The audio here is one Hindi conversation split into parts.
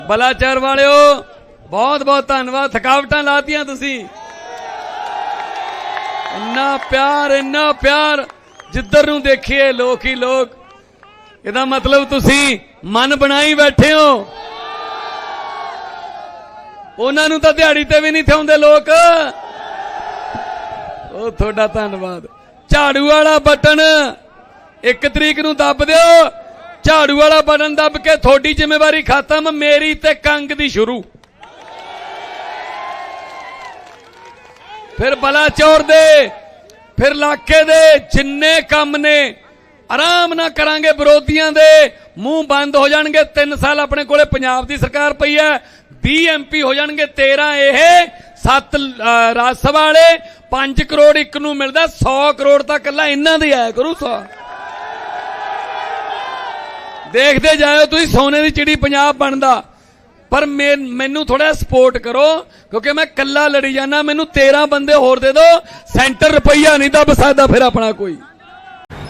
बलाचौर वालिओ बहुत बहुत धन्यवाद। थकावटां लातियां तुसीं, इन्ना प्यार जिधर नूं देखिए लोक ही लोक। इहदा मतलब तुसीं मन बनाई बैठे हो। उन्हां नूं तां दिहाड़ी ते भी नहीं थिआउंदे लोक। ओ तुहाडा धन्नवाद। झाड़ू वाला बटन 1 तरीक नूं दब दिओ। झाड़ू वाला बटन दब के थोड़ी जिम्मेवारी खत्म, मेरी ते कंग दी शुरू। फिर बलाचौर दे फिर इलाके दे जिन्ने काम ने आराम ना करांगे। विरोधियों दे मुंह बंद हो जाणगे। 3 साल अपने कोले पंजाब दी सरकार पई है, 20 MP हो जाणगे, 13 ये 7 राज सभा वाले, 5 करोड़ एक नूं मिलदा, 100 करोड़ तक कला इन्हां दी आया करू। 100 देखते जाओ तुसीं, सोने दी चिड़ी पंजाब बनदा। पर मैनू थोड़ा सपोर्ट करो क्योंकि मैं कला लड़ी जाना। मैनू 13 बंदे होर दे दो, सेंटर रुपया नहीं दब सकदा फिर अपना कोई।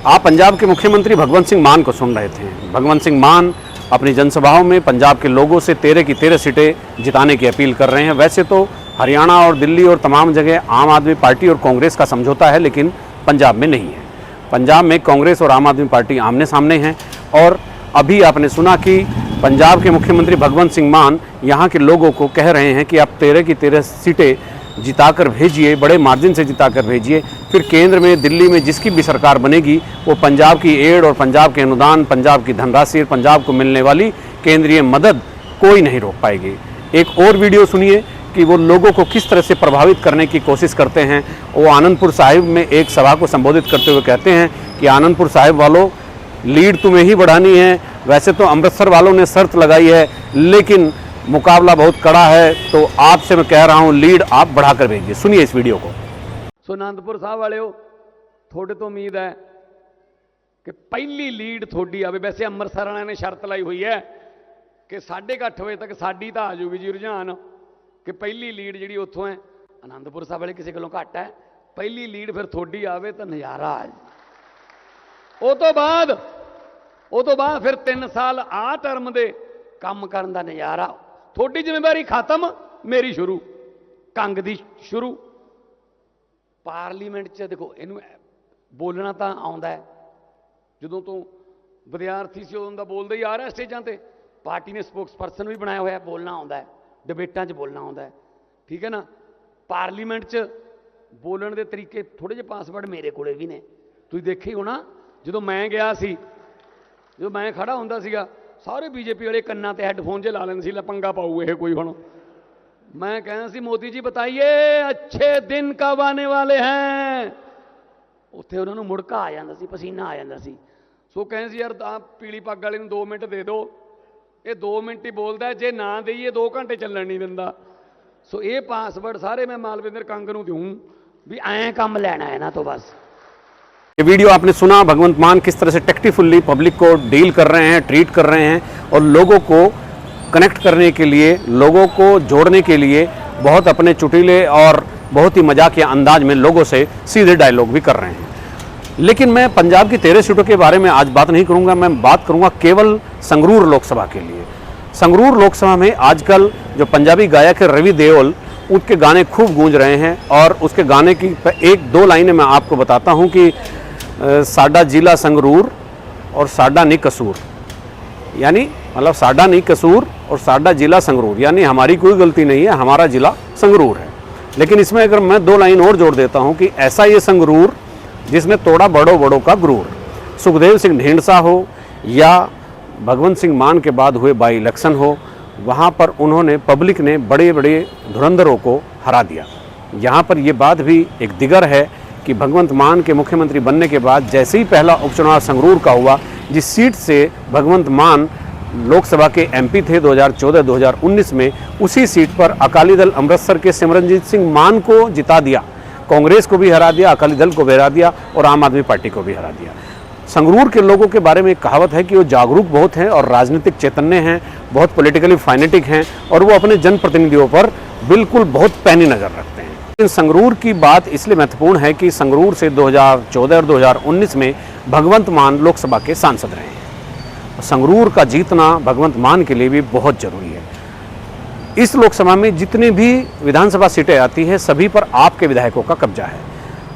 आप पंजाब के मुख्यमंत्री भगवंत सिंह मान को सुन रहे थे। भगवंत सिंह मान अपनी जनसभाओं में पंजाब के लोगों से 13 की 13 सीटें जिताने की अपील कर रहे हैं। वैसे तो हरियाणा और दिल्ली और तमाम जगह आम आदमी पार्टी और कांग्रेस का समझौता है, लेकिन पंजाब में नहीं है। पंजाब में कांग्रेस और आम आदमी पार्टी आमने सामने हैं। और अभी आपने सुना कि पंजाब के मुख्यमंत्री भगवंत सिंह मान यहाँ के लोगों को कह रहे हैं कि आप 13 की 13 सीटें जिताकर भेजिए, बड़े मार्जिन से जिताकर भेजिए। फिर केंद्र में, दिल्ली में जिसकी भी सरकार बनेगी, वो पंजाब की एड और पंजाब के अनुदान, पंजाब की धनराशि और पंजाब को मिलने वाली केंद्रीय मदद कोई नहीं रोक पाएगी। एक और वीडियो सुनिए कि वो लोगों को किस तरह से प्रभावित करने की कोशिश करते हैं। वो आनंदपुर साहिब में एक सभा को संबोधित करते हुए कहते हैं कि आनंदपुर साहिब वालों, लीड तुम्हें ही बढ़ानी है। वैसे तो अमृतसर वालों ने शर्त लगाई है, लेकिन मुकाबला बहुत कड़ा है, तो आपसे मैं कह रहा हूं लीड आप बढ़ाकर भेजिए। सुनिए इस वीडियो को। सो आनंदपुर साहब वाले थोड़े तो उम्मीद है कि पहली लीड थोड़ी आवे। वैसे अमृतसर वाले ने शर्त लाई हुई है कि 8:30 बजे तक साडी तो आ जाऊगी जी रुझान, कि पहली लीड जी उत्थों है। आनंदपुर साहब वाले किसी कोलों घट है, पहली लीड फिर थोड़ी आवे तो नज़ारा आ जाए। ਉਹ ਤੋਂ ਬਾਅਦ फिर 3 साल आ टर्म दे काम करन दा नज़ारा। थोड़ी जिम्मेवारी खत्म, मेरी शुरू, कंग दी शुरू। पार्लीमेंट च देखो इनू बोलना तो आउंदा है, जदों तो विद्यार्थी से उदों दा बोलदा ही आ रहा स्टेजां ते। पार्टी ने स्पोक्स पर्सन भी बनाया होया, बोलना आउंदा है, डिबेटां च बोलना आउंदा है, ठीक है ना। पार्लीमेंट च बोलण दे तरीके थोड़े जे पासवर्ड मेरे कोले भी ने, तुसीं देखी होना। जदों मैं गया सी, जो मैं खड़ा होंदा सीगा, सारे बीजेपी वाले कन्ना ते हैडफोन जे ला लेंदे सी, पंगा पाऊ ये कोई। हुण मैं कहना सी मोदी जी बताइए अच्छे दिन कब आने वाले हैं। उत्थे उन्होंने मुड़का आ जांदा सी, पसीना आ जांदा सी। सो कहने सी यार आप पीली पग वाले 2 मिनट दे दो, ये 2 मिनट ही बोलता है, जे ना देइए 2 घंटे चलण नहीं दिंदा। सो ये पासवर्ड सारे मैं मालविंदर कंग नूं दूं भी ऐ काम लैना है ना। तो बस ये वीडियो आपने सुना, भगवंत मान किस तरह से टैक्टफुली पब्लिक को डील कर रहे हैं, ट्रीट कर रहे हैं, और लोगों को कनेक्ट करने के लिए, लोगों को जोड़ने के लिए बहुत अपने चुटीले और बहुत ही मजाकिया अंदाज में लोगों से सीधे डायलॉग भी कर रहे हैं। लेकिन मैं पंजाब की 13 सीटों के बारे में आज बात नहीं करूंगा। मैं बात करूंगा केवल संगरूर लोकसभा के लिए। संगरूर लोकसभा में आजकल जो पंजाबी गायक है रवि देओल, उसके गाने खूब गूंज रहे हैं। और उसके गाने की 1-2 लाइनें मैं आपको बताता हूं कि साडा जिला संगरूर और साडा नहीं कसूर, यानी मतलब साडा नहीं कसूर और साडा जिला संगरूर, यानी हमारी कोई गलती नहीं है, हमारा जिला संगरूर है। लेकिन इसमें अगर मैं 2 लाइन और जोड़ देता हूं कि ऐसा ये संगरूर जिसमें तोड़ा बड़ों बड़ों का गुरूर। सुखदेव सिंह ढींढसा हो या भगवंत सिंह मान के बाद हुए बाई इलेक्शन हो, वहाँ पर उन्होंने, पब्लिक ने बड़े बड़े धुरंधरों को हरा दिया। यहाँ पर ये बात भी एक दिगर है कि भगवंत मान के मुख्यमंत्री बनने के बाद जैसे ही पहला उपचुनाव संगरूर का हुआ, जिस सीट से भगवंत मान लोकसभा के MP थे 2014-2019 में, उसी सीट पर अकाली दल अमृतसर के सिमरनजीत सिंह मान को जिता दिया। कांग्रेस को भी हरा दिया, अकाली दल को भी हरा दिया और आम आदमी पार्टी को भी हरा दिया। संगरूर के लोगों के बारे में एक कहावत है कि वो जागरूक बहुत हैं और राजनीतिक चैतन्य हैं, बहुत पॉलिटिकली फाइनेटिक हैं, और वो अपने जनप्रतिनिधियों पर बिल्कुल बहुत पैनी नज़र रखते हैं। लेकिन संगरूर की बात इसलिए महत्वपूर्ण है कि संगरूर से 2014 और 2019 में भगवंत मान लोकसभा के सांसद रहे हैं। संगरूर का जीतना भगवंत मान के लिए भी बहुत जरूरी है। इस लोकसभा में जितने भी विधानसभा सीटें आती हैं सभी पर आपके विधायकों का कब्जा है।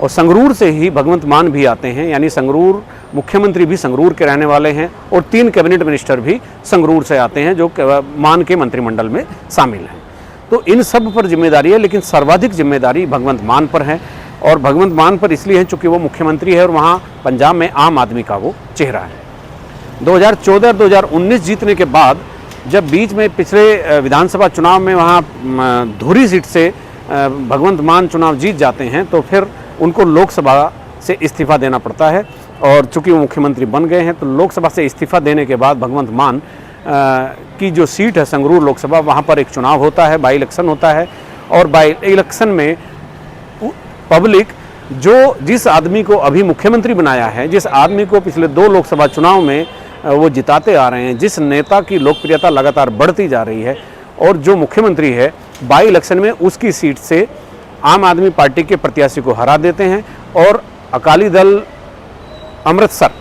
और संगरूर से ही भगवंत मान भी आते हैं, यानी संगरूर मुख्यमंत्री भी संगरूर के रहने वाले हैं और 3 कैबिनेट मिनिस्टर भी संगरूर से आते हैं जो मान के मंत्रिमंडल में शामिल हैं। तो इन सब पर जिम्मेदारी है, लेकिन सर्वाधिक जिम्मेदारी भगवंत मान पर है। और भगवंत मान पर इसलिए है चूँकि वो मुख्यमंत्री है और वहाँ पंजाब में आम आदमी का वो चेहरा है। 2014 और 2019 जीतने के बाद जब बीच में पिछले विधानसभा चुनाव में वहाँ धुरी सीट से भगवंत मान चुनाव जीत जाते हैं तो फिर उनको लोकसभा से इस्तीफा देना पड़ता है। और चूंकि वो मुख्यमंत्री बन गए हैं तो लोकसभा से इस्तीफा देने के बाद भगवंत मान की जो सीट है संगरूर लोकसभा, वहाँ पर एक चुनाव होता है, बाई इलेक्शन होता है। और बाई इलेक्शन में पब्लिक जिस आदमी को अभी मुख्यमंत्री बनाया है, जिस आदमी को पिछले 2 लोकसभा चुनाव में वो जिताते आ रहे हैं, जिस नेता की लोकप्रियता लगातार बढ़ती जा रही है और जो मुख्यमंत्री है, बाई इलेक्शन में उसकी सीट से आम आदमी पार्टी के प्रत्याशी को हरा देते हैं और अकाली दल अमृतसर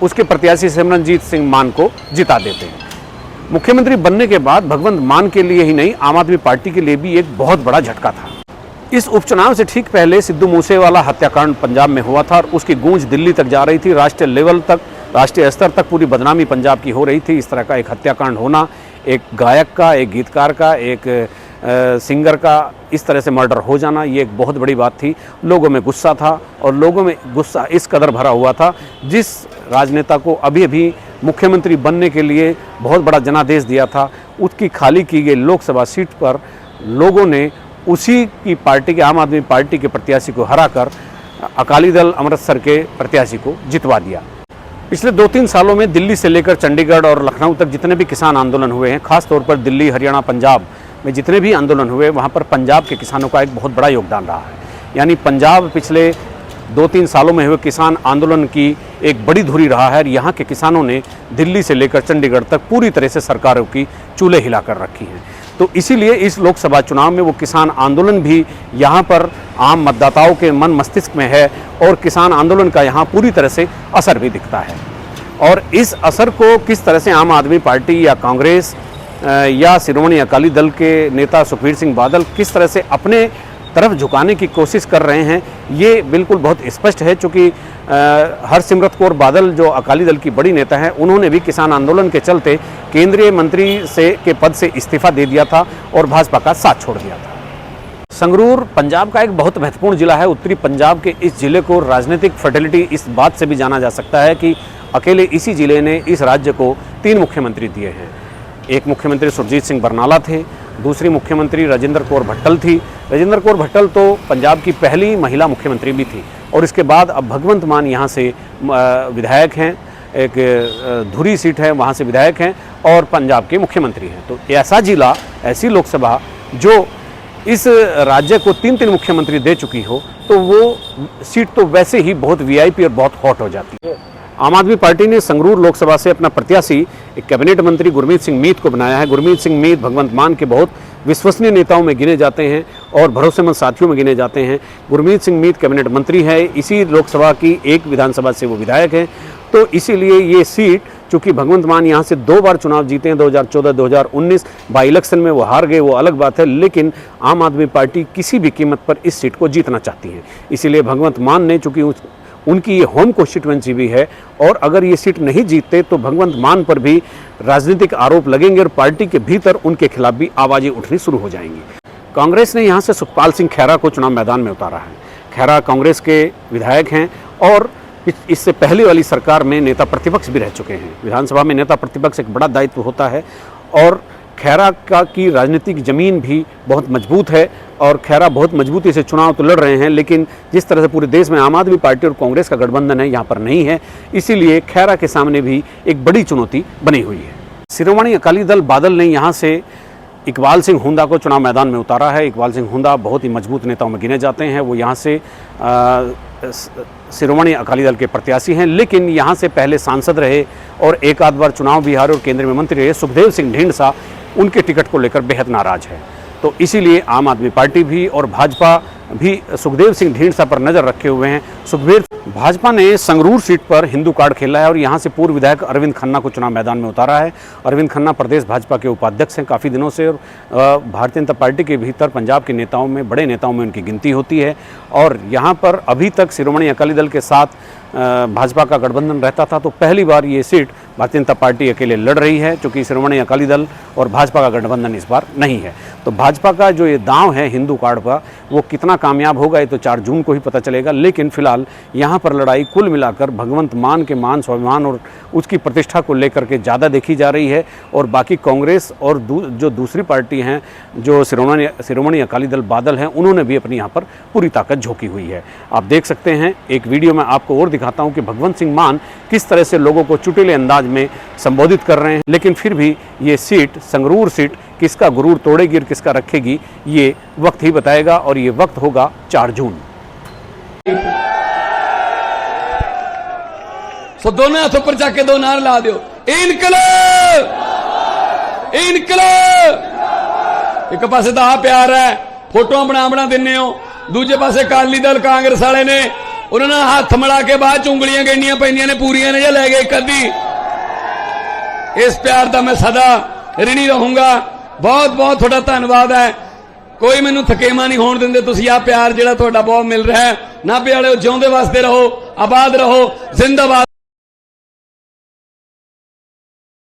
उसके प्रत्याशी सिमरनजीत सिंह मान को जिता देते हैं। मुख्यमंत्री बनने के बाद भगवंत मान के लिए ही नहीं, आम आदमी पार्टी के लिए भी एक बहुत बड़ा झटका था। इस उपचुनाव से ठीक पहले सिद्धू मूसेवाला हत्याकांड पंजाब में हुआ था और उसकी गूंज दिल्ली तक जा रही थी, राष्ट्रीय लेवल तक, राष्ट्रीय स्तर तक पूरी बदनामी पंजाब की हो रही थी। इस तरह का एक हत्याकांड होना, एक गायक का, एक गीतकार का, एक सिंगर का इस तरह से मर्डर हो जाना, ये एक बहुत बड़ी बात थी। लोगों में गुस्सा था और लोगों में गुस्सा इस कदर भरा हुआ था, जिस राजनेता को अभी अभी मुख्यमंत्री बनने के लिए बहुत बड़ा जनादेश दिया था, उसकी खाली की गई लोकसभा सीट पर लोगों ने उसी की पार्टी के, आम आदमी पार्टी के प्रत्याशी को हराकर अकाली दल अमृतसर के प्रत्याशी को जितवा दिया। पिछले 2-3 सालों में दिल्ली से लेकर चंडीगढ़ और लखनऊ तक जितने भी किसान आंदोलन हुए हैं, खासतौर पर दिल्ली, हरियाणा, पंजाब में जितने भी आंदोलन हुए, वहाँ पर पंजाब के किसानों का एक बहुत बड़ा योगदान रहा है। यानी पंजाब पिछले 2-3 सालों में हुए किसान आंदोलन की एक बड़ी धुरी रहा है और यहाँ के किसानों ने दिल्ली से लेकर चंडीगढ़ तक पूरी तरह से सरकारों की चूल्हे हिलाकर रखी हैं। तो इसीलिए इस लोकसभा चुनाव में वो किसान आंदोलन भी यहाँ पर आम मतदाताओं के मन मस्तिष्क में है और किसान आंदोलन का यहाँ पूरी तरह से असर भी दिखता है। और इस असर को किस तरह से आम आदमी पार्टी या कांग्रेस या शिरोमणि अकाली दल के नेता सुखबीर सिंह बादल किस तरह से अपने तरफ झुकाने की कोशिश कर रहे हैं, ये बिल्कुल बहुत स्पष्ट है। चूँकि हरसिमरत कौर बादल जो अकाली दल की बड़ी नेता हैं, उन्होंने भी किसान आंदोलन के चलते केंद्रीय मंत्री के पद से इस्तीफा दे दिया था और भाजपा का साथ छोड़ दिया था। संगरूर पंजाब का एक बहुत महत्वपूर्ण जिला है। उत्तरी पंजाब के इस जिले को राजनीतिक फर्टिलिटी इस बात से भी जाना जा सकता है कि अकेले इसी जिले ने इस राज्य को 3 मुख्यमंत्री दिए हैं। एक मुख्यमंत्री सुरजीत सिंह बरनाला थे, दूसरी मुख्यमंत्री राजेंद्र कौर भट्टल थी। राजेंद्र कौर भट्टल तो पंजाब की पहली महिला मुख्यमंत्री भी थी और इसके बाद अब भगवंत मान यहाँ से विधायक हैं, एक धुरी सीट है वहाँ से विधायक हैं और पंजाब के मुख्यमंत्री हैं। तो ऐसा जिला, ऐसी लोकसभा जो इस राज्य को 3-3 मुख्यमंत्री दे चुकी हो, तो वो सीट तो वैसे ही बहुत वीआईपी और बहुत हॉट हो जाती है। आम आदमी पार्टी ने संगरूर लोकसभा से अपना प्रत्याशी एक कैबिनेट मंत्री गुरमीत सिंह मीत को बनाया है। गुरमीत सिंह मीत भगवंत मान के बहुत विश्वसनीय नेताओं में गिने जाते हैं और भरोसेमंद साथियों में गिने जाते हैं। गुरमीत सिंह मीत कैबिनेट मंत्री है, इसी लोकसभा की एक विधानसभा से वो विधायक हैं। तो इसीलिए ये सीट, चूँकि भगवंत मान यहाँ से 2 बार चुनाव जीते हैं, 2014-2019, बाई इलेक्शन में वो हार गए, वो अलग बात है, लेकिन आम आदमी पार्टी किसी भी कीमत पर इस सीट को जीतना चाहती है। इसीलिए भगवंत मान ने, चूँकि उनकी ये होम कॉन्स्टिट्यूएंसी भी है और अगर ये सीट नहीं जीतते तो भगवंत मान पर भी राजनीतिक आरोप लगेंगे और पार्टी के भीतर उनके खिलाफ भी आवाज़ें उठनी शुरू हो जाएंगी। कांग्रेस ने यहाँ से सुखपाल सिंह खैरा को चुनाव मैदान में उतारा है। खैरा कांग्रेस के विधायक हैं और इससे पहले वाली सरकार में नेता प्रतिपक्ष भी रह चुके हैं। विधानसभा में नेता प्रतिपक्ष एक बड़ा दायित्व होता है और खैरा की राजनीतिक ज़मीन भी बहुत मजबूत है और खैरा बहुत मजबूती से चुनाव तो लड़ रहे हैं, लेकिन जिस तरह से पूरे देश में आम आदमी पार्टी और कांग्रेस का गठबंधन है, यहाँ पर नहीं है। इसीलिए खैरा के सामने भी एक बड़ी चुनौती बनी हुई है। शिरोमणि अकाली दल बादल ने यहाँ से इकबाल सिंह हुंदा को चुनाव मैदान में उतारा है। इकबाल सिंह हुंदा बहुत ही मजबूत नेताओं में गिने जाते हैं। वो यहाँ से शिरोमणि अकाली दल के प्रत्याशी हैं, लेकिन यहाँ से पहले सांसद रहे और एक आध बार चुनाव भी हारे और केंद्र में मंत्री रहे सुखदेव सिंह ढींढसा उनके टिकट को लेकर बेहद नाराज है। तो इसीलिए आम आदमी पार्टी भी और भाजपा भी सुखदेव सिंह ढींढसा पर नज़र रखे हुए हैं। सुखदेव भाजपा ने संगरूर सीट पर हिंदू कार्ड खेला है और यहां से पूर्व विधायक अरविंद खन्ना को चुनाव मैदान में उतारा है। अरविंद खन्ना प्रदेश भाजपा के उपाध्यक्ष हैं काफ़ी दिनों से और भारतीय जनता पार्टी के भीतर पंजाब के नेताओं में, बड़े नेताओं में उनकी गिनती होती है। और यहां पर अभी तक शिरोमणि अकाली दल के साथ भाजपा का गठबंधन रहता था, तो पहली बार ये सीट भारतीय जनता पार्टी अकेले लड़ रही है, क्योंकि शिरोमणि अकाली दल और भाजपा का गठबंधन इस बार नहीं है। तो भाजपा का जो ये दांव है हिंदू कार्ड का, वो कितना कामयाब होगा ये तो 4 जून को ही पता चलेगा। लेकिन फिलहाल यहाँ पर लड़ाई कुल मिलाकर भगवंत मान के मान स्वाभिमान और उसकी प्रतिष्ठा को लेकर के ज़्यादा देखी जा रही है। और बाकी कांग्रेस और जो दूसरी पार्टी हैं, जो शिरोमणि अकाली दल बादल हैं, उन्होंने भी अपनी यहाँ पर पूरी ताकत झोंकी हुई है। आप देख सकते हैं एक वीडियो में आपको और दिखाता हूँ कि भगवंत सिंह मान किस तरह से लोगों को चुटीले अंदाज में संबोधित कर रहे हैं। लेकिन फिर भी ये सीट, संगरूर सीट, किसका गुरूर तोड़ेगी और किसका रखेगी, ये वक्त ही बताएगा। और ये वक्त होगा 4 जून। सो दोनों हाथ ऊपर जाके 2 नारे ला दो, इनकलाब इनकलाब। एक पासे तो आ प्यार है, फोटो बना दिने हो, दूजे पासे अकाली दल कांग्रेस वाले ने उन्होंने हाथ मिला के बाद उंगलियां गिनिया पैंदियां ने, पूरियां ने या लै गए कदी। इस प्यार का मैं सदा ऋणी रहूंगा। बहुत बहुत थोड़ा धन्यवाद है। कोई मैनू थकेमा नहीं होने देंगे। तुसी आ प्यार जिहड़ा तुहाडा बहुत मिल रहा है। नाभे वाले जिउंदे वास्ते रहो, आबाद रहो, जिंदाबाद।